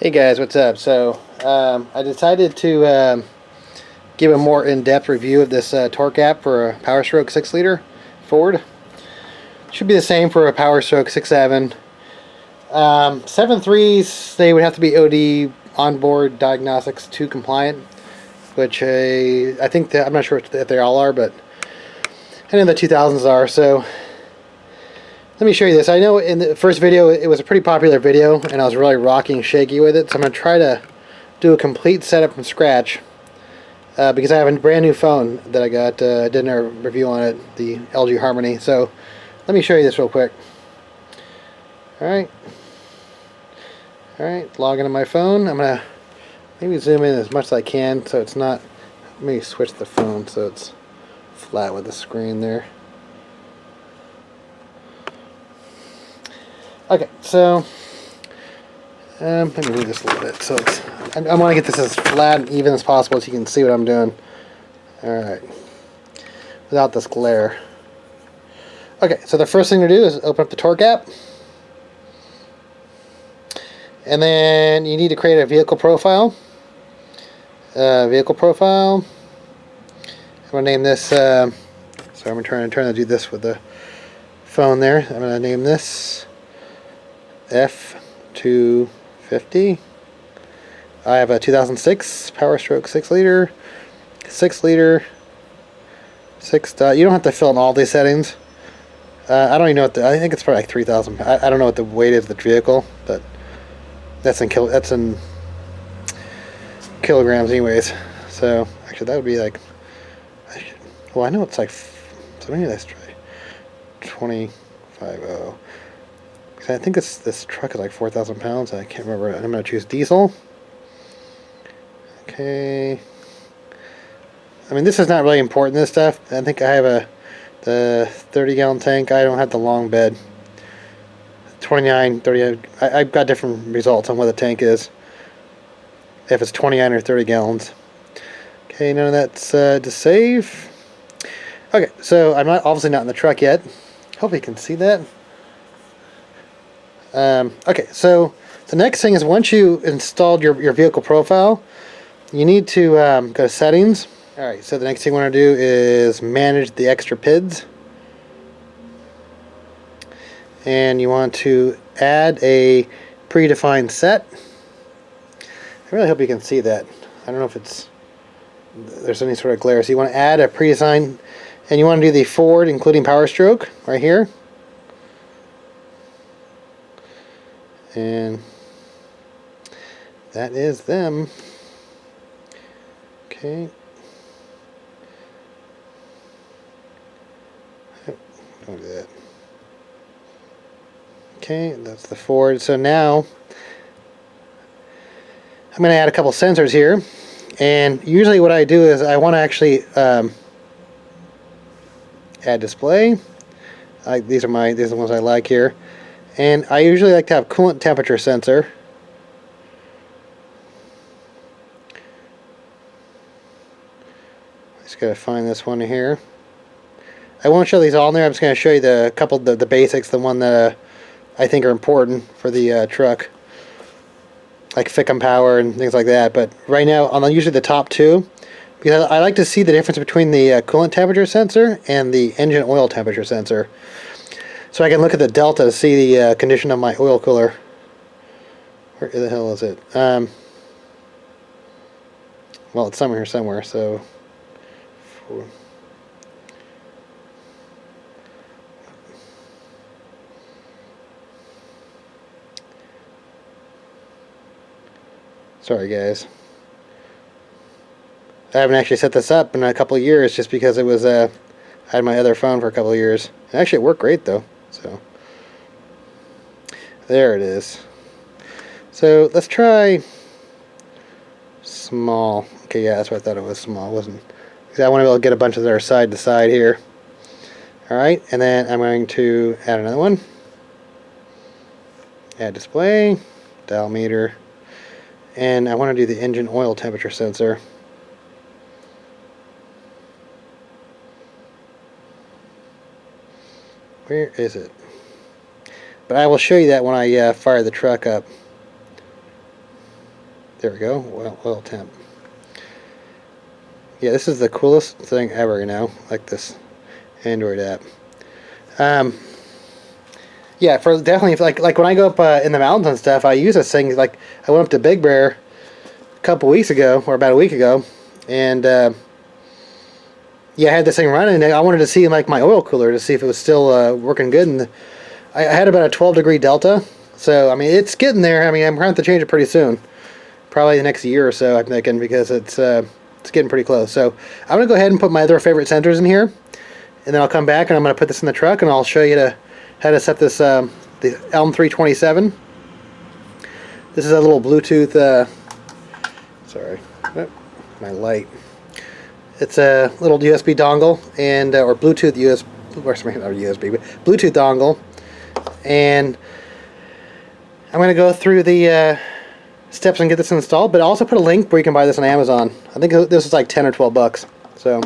Hey guys, what's up? So I decided to give a more in-depth review of this torque gap for a Powerstoke 6-liter Ford. Should be the same for a Powerstoke 6.7. 7.3s, they would have to be OD onboard diagnostics 2 compliant, which I think that, I'm not sure if they all are, but I know the 2000s are. So let me show you this. I know in the first video it was a pretty popular video and I was really rocking and shaky with it, so I'm going to try to do a complete setup from scratch because I have a brand new phone that I got. I did a review on it, the LG Harmony. So let me show you this real quick. Alright, log into my phone. I'm going to maybe zoom in as much as I can so it's not, let me switch the phone so it's flat with the screen there. Okay, so let me move this a little bit. So it's, I want to get this as flat and even as possible so you can see what I'm doing. Alright, without this glare. Okay, so the first thing to do is open up the torque app. And then you need to create a vehicle profile. I'm going to name this, sorry, I'm trying to do this with the phone there. I'm going to name this F250. I have a 2006 Powerstoke 6-liter, 6-liter, 6. You don't have to fill in all these settings. I don't even know what I think it's probably like 3,000. I don't know what the weight is of the vehicle, but that's in kilograms, anyways. So actually, that would be like. Well, I know it's like. So maybe let's try 250. I think this truck is like 4,000 pounds. I can't remember. I'm going to choose diesel. Okay. I mean, this is not really important, this stuff. I think I have the 30-gallon tank. I don't have the long bed. 29, 30. I've got different results on what the tank is. If it's 29 or 30 gallons. Okay, none of that's to save. Okay, so I'm obviously not in the truck yet. Hopefully you can see that. Okay, so the next thing is once you installed your vehicle profile, you need to go to settings. Alright, so the next thing you want to do is manage the extra PIDs. And you want to add a predefined set. I really hope you can see that. I don't know if there's any sort of glare. So you want to add a predefined, and you want to do the Ford including Powerstoke right here. And that is them. Okay. Don't do that. Okay, that's the Ford. So now I'm going to add a couple sensors here. And usually what I do is I want to actually add display. These are the ones I like here. And I usually like to have coolant temperature sensor. Just gotta find this one here. I won't show these all in there. I'm just gonna show you the couple the basics, the one that I think are important for the truck, like Fickham power and things like that. But right now, on usually the top two, because I like to see the difference between the coolant temperature sensor and the engine oil temperature sensor. So I can look at the delta to see the condition of my oil cooler. Where the hell is it? Well, it's somewhere. So, sorry guys. I haven't actually set this up in a couple of years just because it was I had my other phone for a couple of years. Actually, it worked great though. So there it is. So let's try small. Okay, yeah, that's what I thought it was. Small. It wasn't. Because I want to be able to get a bunch of their side to side here. Alright, and then I'm going to add another one. Add display, dial meter, and I want to do the engine oil temperature sensor. Where is it? But I will show you that when I fire the truck up. There we go. Oil temp. Yeah, this is the coolest thing ever, you know, like this Android app. Yeah, for definitely like when I go up in the mountains and stuff, I use this thing. Like I went up to Big Bear a couple weeks ago, or about a week ago, and yeah, I had this thing running, and I wanted to see like my oil cooler to see if it was still working good, and I had about a 12-degree delta. So I mean, it's getting there. I mean, I'm going to have to change it pretty soon, probably the next year or so, I'm thinking, because it's getting pretty close. So I'm going to go ahead and put my other favorite sensors in here, and then I'll come back and I'm going to put this in the truck, and I'll show you how to set this the ELM327. This is a little Bluetooth. Sorry, my light. It's a little USB dongle and or Bluetooth USB, or sorry, not USB, but Bluetooth dongle, and I'm going to go through the steps and get this installed. But I'll also put a link where you can buy this on Amazon. I think this is like 10 or 12 bucks. So, all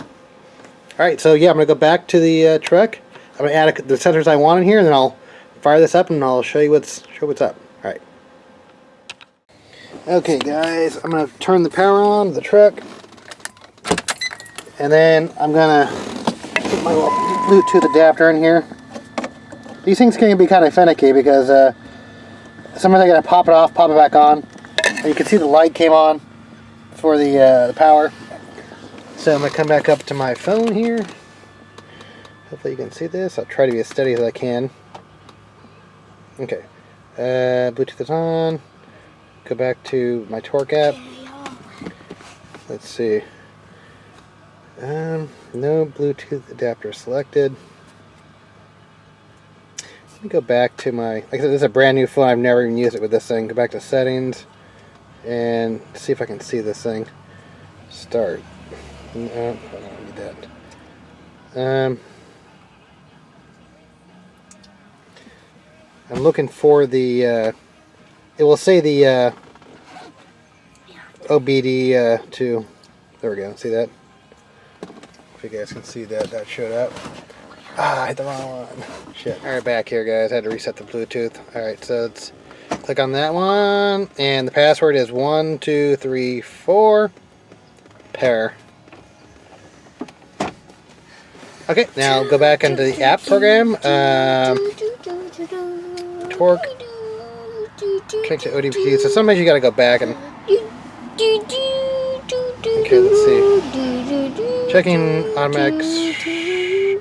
right. So yeah, I'm going to go back to the truck. I'm going to add the sensors I want in here, and then I'll fire this up and I'll show you what's up. All right. Okay, guys, I'm going to turn the power on the truck, and then I'm going to put my little Bluetooth adapter in here. These things can be kind of finicky because sometimes I got to pop it off, pop it back on. And you can see the light came on for the power. So I'm going to come back up to my phone here. Hopefully you can see this. I'll try to be as steady as I can. Okay. Bluetooth is on. Go back to my torque app. Let's see. No Bluetooth adapter selected. Let me go back to my, like I said, this is a brand new phone. I've never even used it with this thing. Go back to settings and see if I can see this thing. Start. No, I don't need that. I'm looking for the, it will say the OBD2. There we go. See that? If you guys can see that, that showed up. Ah, I hit the wrong one. Shit. Alright, back here, guys. I had to reset the Bluetooth. Alright, so let's click on that one. And the password is 1234 pair. Okay, now go back into the app program. Torque. Check the ODP. So sometimes you gotta go back and. Okay, let's see. Checking automatics.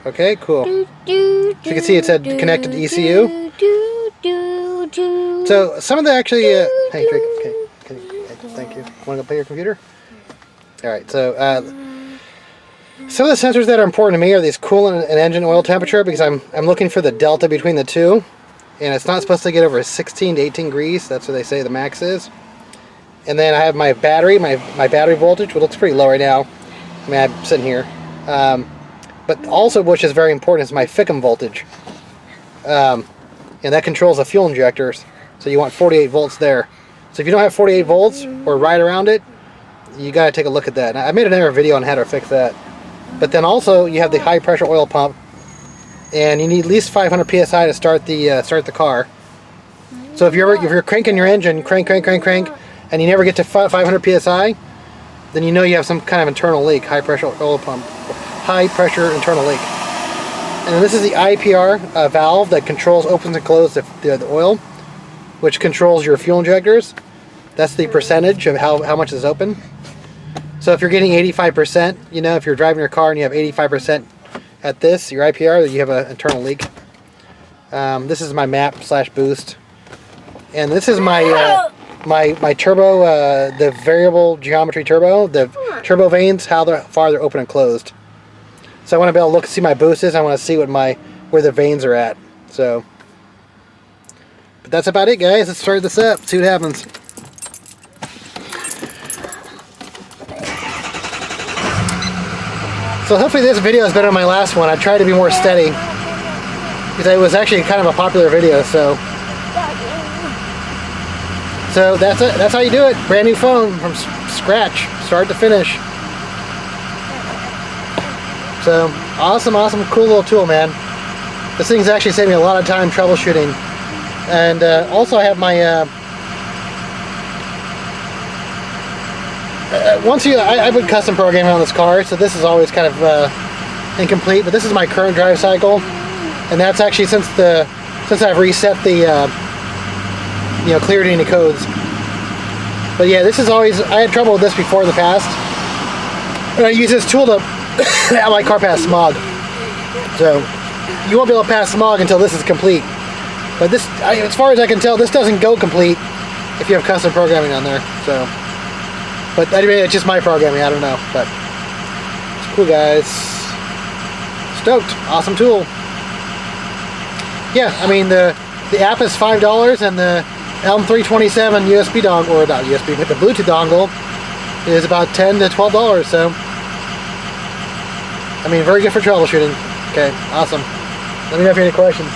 Okay, cool. So you can see it said connected to ECU. So some of the actually. Hey, okay, thank you. Want to go play your computer? All right. So some of the sensors that are important to me are these coolant and engine oil temperature, because I'm looking for the delta between the two, and it's not supposed to get over 16 to 18 degrees. That's what they say the max is. And then I have my battery, my battery voltage, which looks pretty low right now. I mean, I'm sitting here. But also, which is very important, is my FICM voltage. And that controls the fuel injectors. So you want 48 volts there. So if you don't have 48 volts or right around it, you got to take a look at that. And I made another video on how to fix that. But then also you have the high pressure oil pump, and you need at least 500 psi to start the car. So if you're cranking your engine, crank, and you never get to 500 psi, then you know you have some kind of internal leak, high pressure oil pump, high pressure internal leak. And this is the IPR valve that controls, opens and closes the oil, which controls your fuel injectors. That's the percentage of how much is open. So if you're getting 85%, you know, if you're driving your car and you have 85% at this, your IPR, you have an internal leak. This is my map/boost. And this is my my turbo, the variable geometry turbo, the turbo vanes, how far they're open and closed. So I want to be able to see my boosts. I want to see where the vanes are at. So, but that's about it, guys. Let's start this up. See what happens. So hopefully this video is better than my last one. I tried to be more steady because it was actually kind of a popular video. So that's it. That's how you do it. Brand new phone from scratch, start to finish. So awesome, cool little tool, man. This thing's actually saved me a lot of time troubleshooting. And also I have my I would custom program on this car, so this is always kind of incomplete. But this is my current drive cycle, and that's actually since I've reset the cleared any codes. But yeah, this is always, I had trouble with this before in the past, and I use this tool to have my car pass smog. So you won't be able to pass smog until this is complete. But this, as far as I can tell, this doesn't go complete if you have custom programming on there. So, but anyway, it's just my programming. I don't know, but it's cool, guys. Stoked, awesome tool. Yeah, I mean the app is $5, and the ELM327 USB dongle, or not USB, but the Bluetooth dongle is about $10 to $12. So, I mean, very good for troubleshooting. Okay, awesome. Let me know if you have any questions.